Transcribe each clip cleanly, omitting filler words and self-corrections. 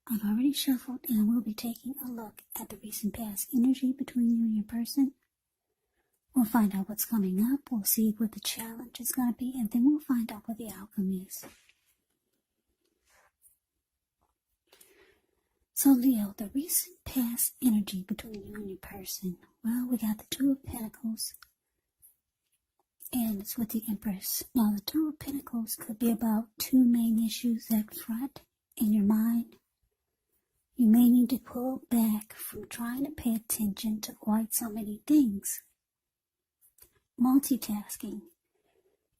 I've already shuffled and we'll be taking a look at the recent past energy between you and your person. We'll find out what's coming up, we'll see what the challenge is going to be, and then we'll find out what the outcome is. So Leo, the recent past energy between you and your person. Well, we got the Two of Pentacles, and it's with the Empress. Now, the Two of Pentacles could be about two main issues at front in your mind. You may need to pull back from trying to pay attention to quite so many things. Multitasking.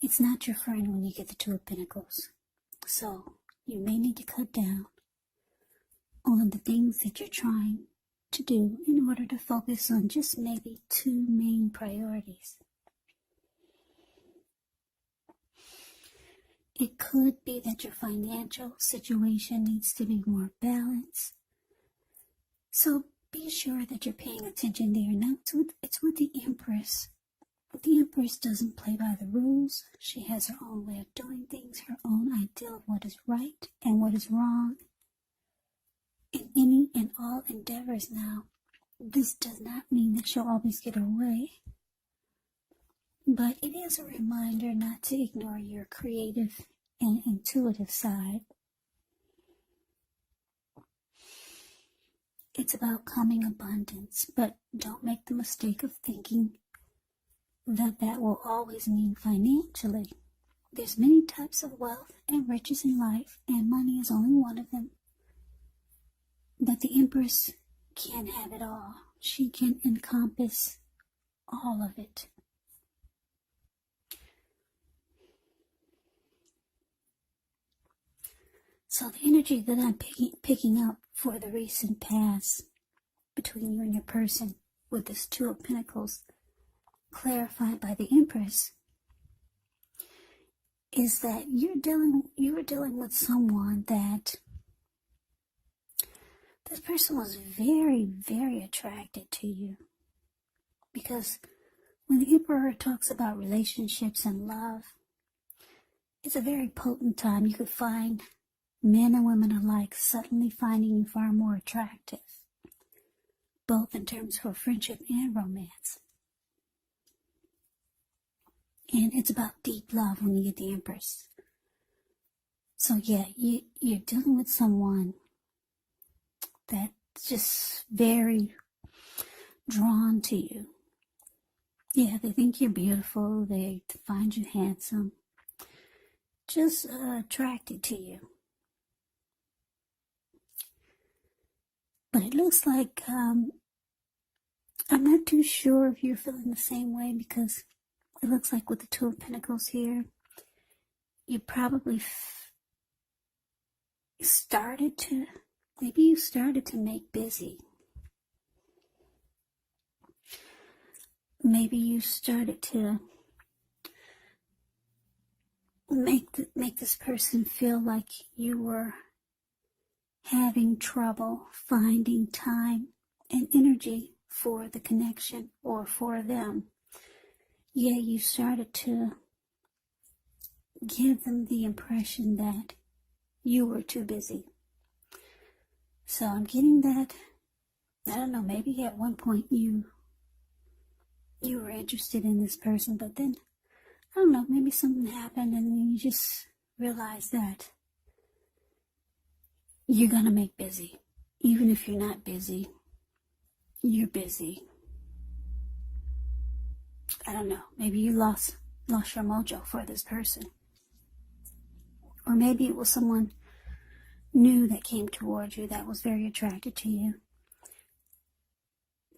It's not your friend when you get the Two of Pentacles. So, you may need to cut down on the things that you're trying to do in order to focus on just maybe two main priorities. It could be that your financial situation needs to be more balanced. So be sure that you're paying attention there. Now, it's with the Empress. The Empress doesn't play by the rules. She has her own way of doing things, her own idea of what is right and what is wrong. In any and all endeavors now, this does not mean that she'll always get her way. But it is a reminder not to ignore your creative and intuitive side. It's about coming abundance, but don't make the mistake of thinking that that will always mean financially. There's many types of wealth and riches in life, and money is only one of them. But the Empress can't have it all. She can encompass all of it. So the energy that I'm picking up for the recent past between you and your person with this Two of Pentacles clarified by the Empress is that you were dealing with someone that this person was very, very attracted to you. Because when the Emperor talks about relationships and love, it's a very potent time. You could find men and women alike suddenly finding you far more attractive, both in terms of friendship and romance. And it's about deep love when you get the Empress. So yeah, you're dealing with someone that's just very drawn to you. Yeah, they think you're beautiful, they find you handsome, just attracted to you. But it looks like, I'm not too sure if you're feeling the same way, because it looks like with the Two of Pentacles here, you probably started to make busy. Maybe you started to make this person feel like you were having trouble finding time and energy for the connection or for them. Yeah, you started to give them the impression that you were too busy. So I'm getting that, I don't know, maybe at one point you were interested in this person, but then, I don't know, maybe something happened and then you just realized that you're gonna make busy. Even if you're not busy, you're busy. I don't know, maybe you lost your mojo for this person. Or maybe it was someone new that came towards you that was very attracted to you.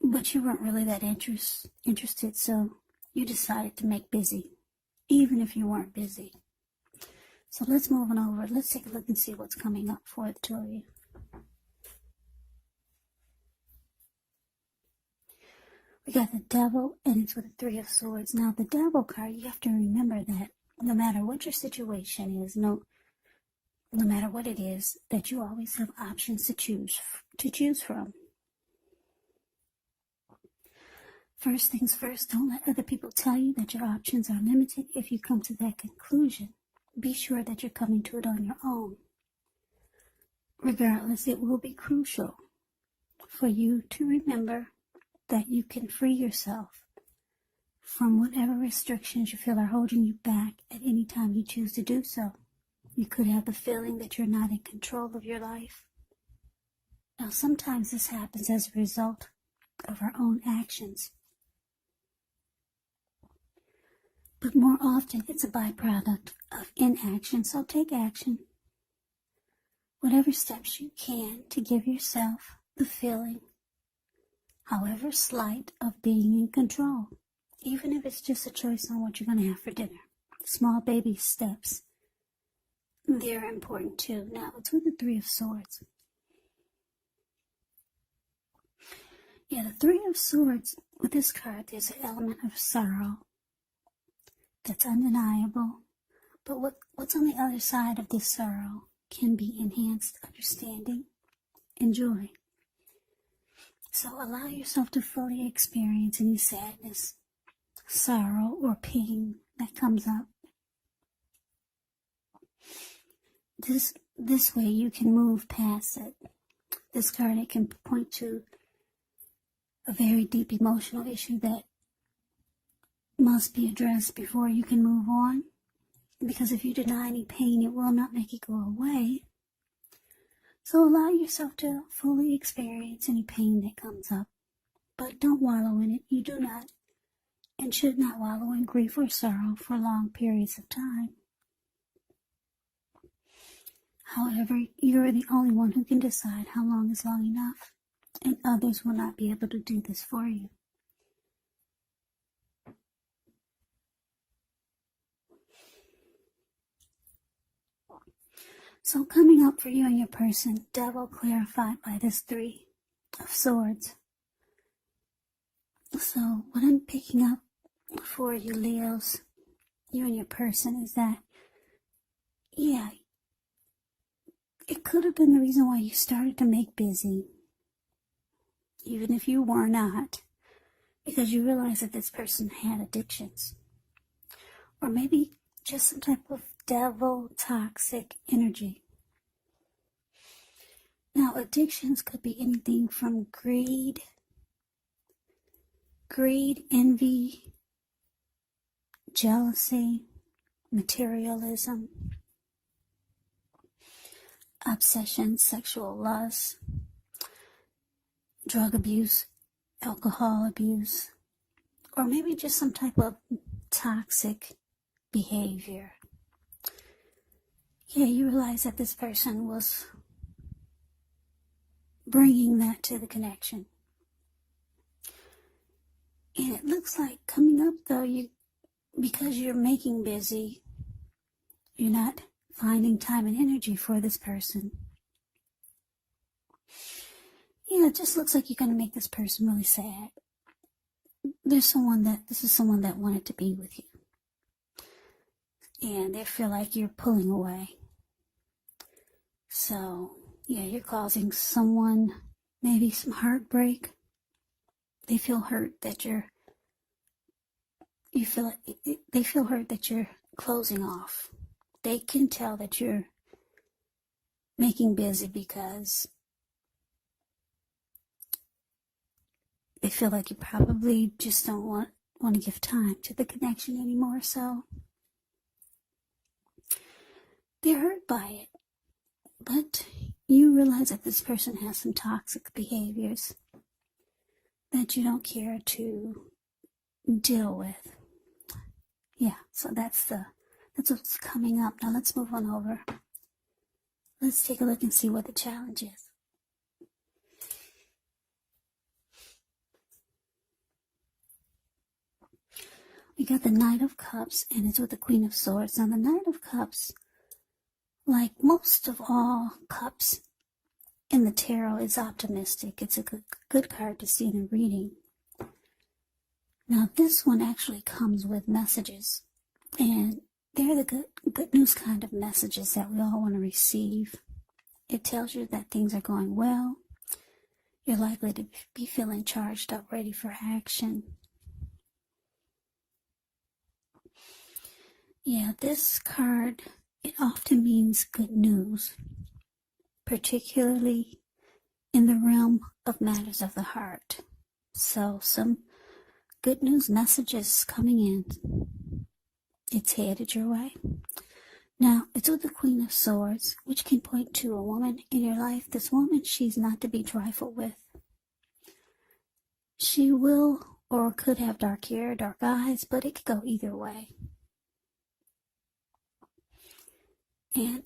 But you weren't really that interested, so you decided to make busy, even if you weren't busy. So let's move on over. Let's take a look and see what's coming up for the two of you. We got the Devil, and it's with the Three of Swords. Now, the Devil card, you have to remember that no matter what your situation is, no matter what it is, that you always have options to choose from. First things first, don't let other people tell you that your options are limited. If you come to that conclusion, be sure that you're coming to it on your own. regardless, it will be crucial for you to remember that you can free yourself from whatever restrictions you feel are holding you back at any time you choose to do so. You could have the feeling that you're not in control of your life. Now, sometimes this happens as a result of our own actions, but more often it's a byproduct of inaction. So take action, whatever steps you can, to give yourself the feeling, however slight, of being in control, even if it's just a choice on what you're going to have for dinner. Small baby steps, they're important too. Now, it's with the Three of Swords. Yeah, the Three of Swords, with this card, there's an element of sorrow that's undeniable. But what's on the other side of this sorrow can be enhanced understanding and joy. So allow yourself to fully experience any sadness, sorrow, or pain that comes up. This way you can move past it. This card, it can point to a very deep emotional issue that must be addressed before you can move on. Because if you deny any pain, it will not make it go away. So allow yourself to fully experience any pain that comes up. But don't wallow in it. You do not and should not wallow in grief or sorrow for long periods of time. However, you're the only one who can decide how long is long enough, and others will not be able to do this for you. So coming up for you and your person, Devil clarified by this Three of Swords. So what I'm picking up for you, Leos, you and your person, is that, yeah, it could have been the reason why you started to make busy, even if you were not, because you realized that this person had addictions. Or maybe just some type of devil toxic energy. Now, addictions could be anything from greed, envy, jealousy, materialism, obsession, sexual lust, drug abuse, alcohol abuse, or maybe just some type of toxic behavior. Yeah, you realize that this person was bringing that to the connection. And it looks like coming up, though, because you're making busy, you're not finding time and energy for this person. Yeah, it just looks like you're going to make this person really sad. This is someone that wanted to be with you. And they feel like you're pulling away. So, yeah, you're causing someone maybe some heartbreak. They feel hurt that they feel hurt that you're closing off. They can tell that you're making busy because they feel like you probably just don't want to give time to the connection anymore. So they're hurt by it. But you realize that this person has some toxic behaviors that you don't care to deal with. Yeah, so that's what's coming up. Now let's move on over. Let's take a look and see what the challenge is. We got the Knight of Cups, and it's with the Queen of Swords. Now the Knight of Cups, like most of all cups in the tarot, is optimistic. It's a good card to see in a reading. Now this one actually comes with messages, and they're the good news kind of messages that we all want to receive. It tells you that things are going well. You're likely to be feeling charged up, ready for action. Yeah, this card, it often means good news, particularly in the realm of matters of the heart. So some good news messages coming in. It's headed your way. Now, it's with the Queen of Swords, which can point to a woman in your life. This woman, she's not to be trifled with. She will or could have dark hair, dark eyes, but it could go either way. And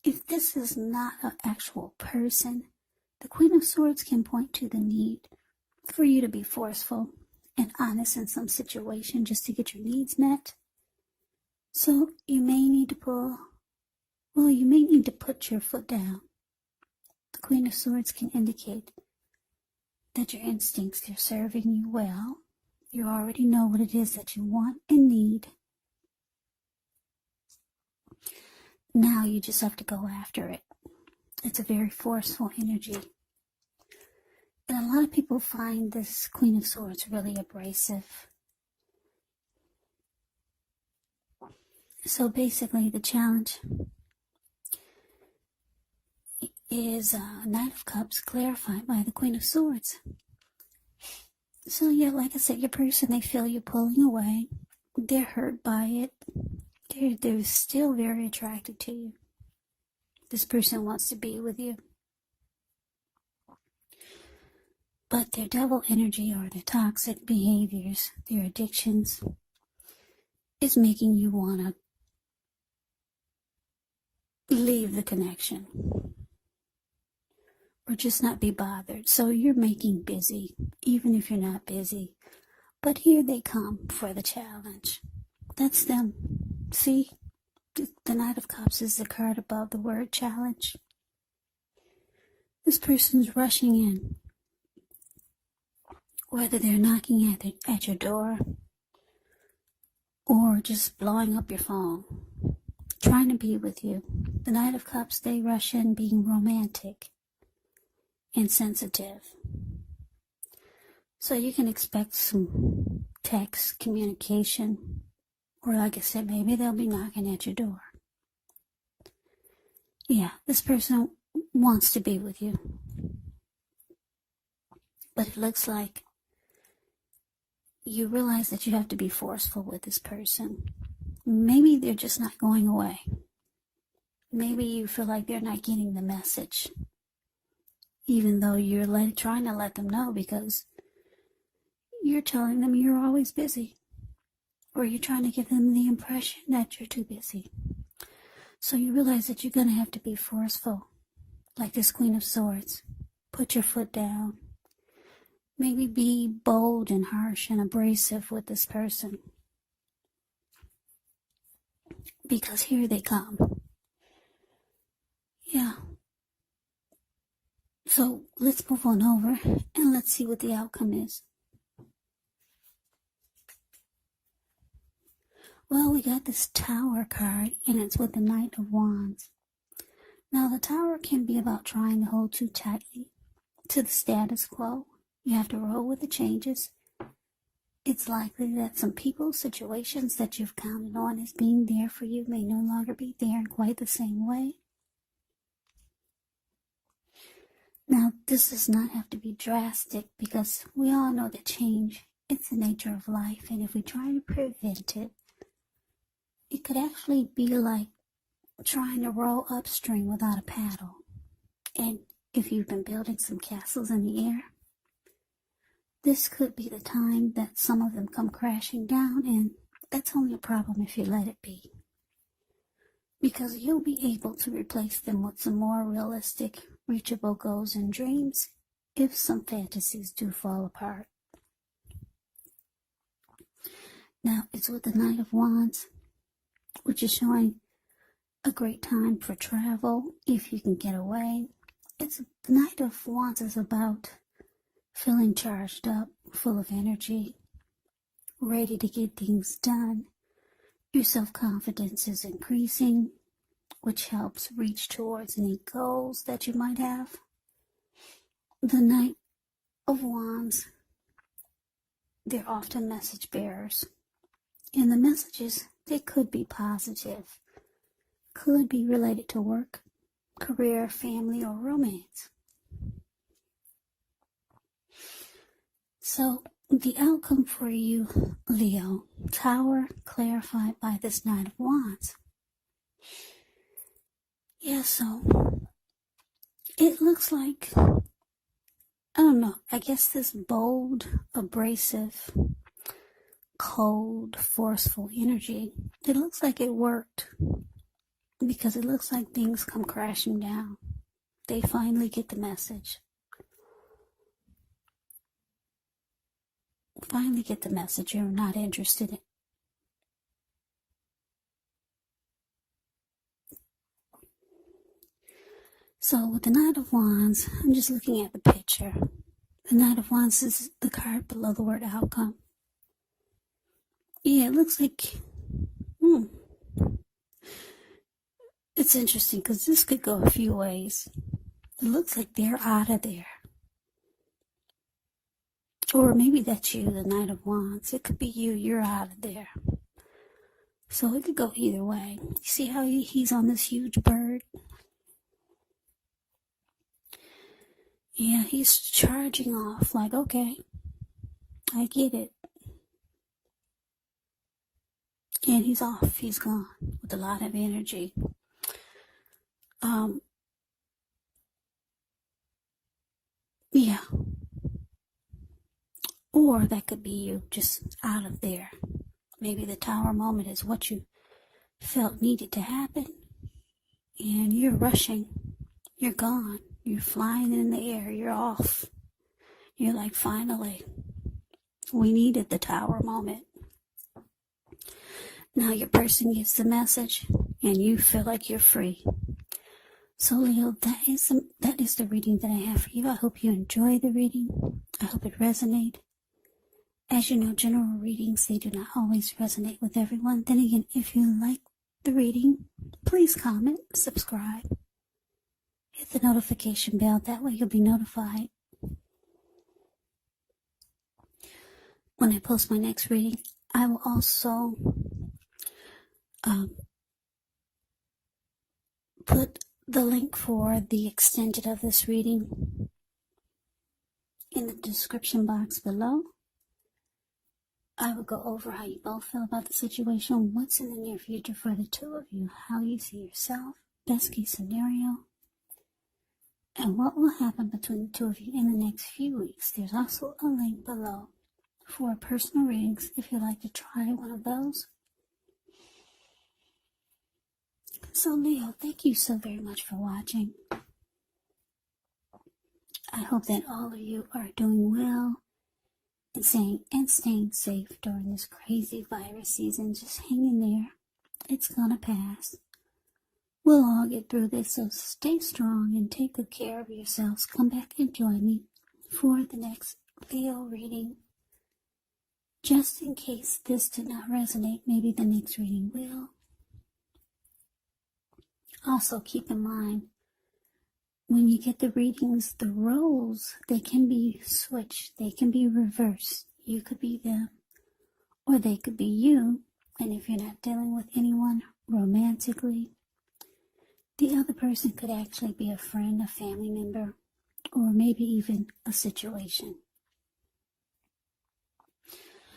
if this is not an actual person, the Queen of Swords can point to the need for you to be forceful and honest in some situation just to get your needs met. So you may need to put your foot down. The Queen of Swords can indicate that your instincts are serving you well. You already know what it is that you want and need. Now you just have to go after it. It's a very forceful energy. And a lot of people find this Queen of Swords really abrasive. So basically the challenge is Knight of Cups clarified by the Queen of Swords. So yeah, like I said, your person, they feel you pulling away. They're hurt by it. They're still very attracted to you. This person wants to be with you. But their devil energy or their toxic behaviors, their addictions, is making you want to leave the connection or just not be bothered. So you're making busy, even if you're not busy. But here they come for the challenge. That's them. See, the Knight of Cups is the card above the word challenge. This person's rushing in, whether they're knocking at your door or just blowing up your phone, trying to be with you. The Knight of Cups, they rush in being romantic and sensitive. So you can expect some text communication, or like I said, maybe they'll be knocking at your door. Yeah, this person wants to be with you. But it looks like you realize that you have to be forceful with this person. Maybe they're just not going away. Maybe you feel like they're not getting the message, even though you're trying to let them know, because you're telling them you're always busy, or you're trying to give them the impression that you're too busy. So you realize that you're going to have to be forceful, like this Queen of Swords. Put your foot down. Maybe be bold and harsh and abrasive with this person, because here they come. Yeah. So let's move on over and let's see what the outcome is. Well, we got this Tower card, and it's with the Knight of Wands. Now, the Tower can be about trying to hold too tightly to the status quo. You have to roll with the changes. It's likely that some people, situations that you've counted on as being there for you may no longer be there in quite the same way. Now, this does not have to be drastic, because we all know that change, it's the nature of life, and if we try to prevent it, it could actually be like trying to row upstream without a paddle. And if you've been building some castles in the air, this could be the time that some of them come crashing down, and that's only a problem if you let it be. Because you'll be able to replace them with some more realistic, reachable goals and dreams if some fantasies do fall apart. Now, it's with the Knight of Wands, which is showing a great time for travel if you can get away. The Knight of Wands is about feeling charged up, full of energy, ready to get things done. Your self-confidence is increasing, which helps reach towards any goals that you might have. The Knight of Wands, they're often message bearers. And the messages, they could be positive, could be related to work, career, family, or romance. So the outcome for you, Leo, Tower clarified by this Knight of Wands. Yeah, so it looks like, I don't know, I guess this bold, abrasive, cold, forceful energy, it looks like it worked, because it looks like things come crashing down. They finally get the message. Finally get the message you're not interested in. So with the Knight of Wands, I'm just looking at the picture. The Knight of Wands is the card below the word outcome. Yeah, it looks like, it's interesting because this could go a few ways. It looks like they're out of there. Or maybe that's you, the Knight of Wands. It could be you, you're out of there. So it could go either way. You see how he's on this huge bird? Yeah, he's charging off like, okay, I get it. And he's off, he's gone with a lot of energy. Yeah. Or that could be you just out of there. Maybe the Tower moment is what you felt needed to happen. And you're rushing. You're gone. You're flying in the air. You're off. You're like, finally, we needed the Tower moment. Now your person gets the message and you feel like you're free. So Leo, that is the reading that I have for you. I hope you enjoy the reading. I hope it resonated. As you know, general readings, they do not always resonate with everyone. Then again, if you like the reading, please comment, subscribe, hit the notification bell. That way you'll be notified when I post my next reading. I will also put the link for the extended of this reading in the description box below. I will go over how you both feel about the situation, what's in the near future for the two of you, how you see yourself, best case scenario, and what will happen between the two of you in the next few weeks. There's also a link below for personal readings if you'd like to try one of those. So Leo, thank you so very much for watching. I hope that all of you are doing well and staying safe during this crazy virus season. Just hang in there. It's gonna pass. We'll all get through this, so stay strong and take good care of yourselves. Come back and join me for the next Leo reading. Just in case this did not resonate, maybe the next reading will. Also, keep in mind, when you get the readings, the roles, they can be switched. They can be reversed. You could be them, or they could be you. And if you're not dealing with anyone romantically, the other person could actually be a friend, a family member, or maybe even a situation.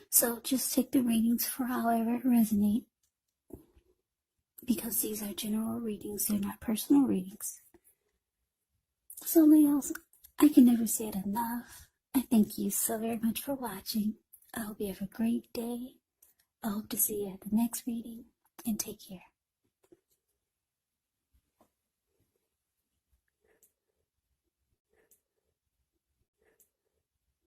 So just take the readings for however it resonates, because these are general readings, they're not personal readings. So Leos, I can never say it enough. I thank you so very much for watching. I hope you have a great day. I hope to see you at the next reading, and take care.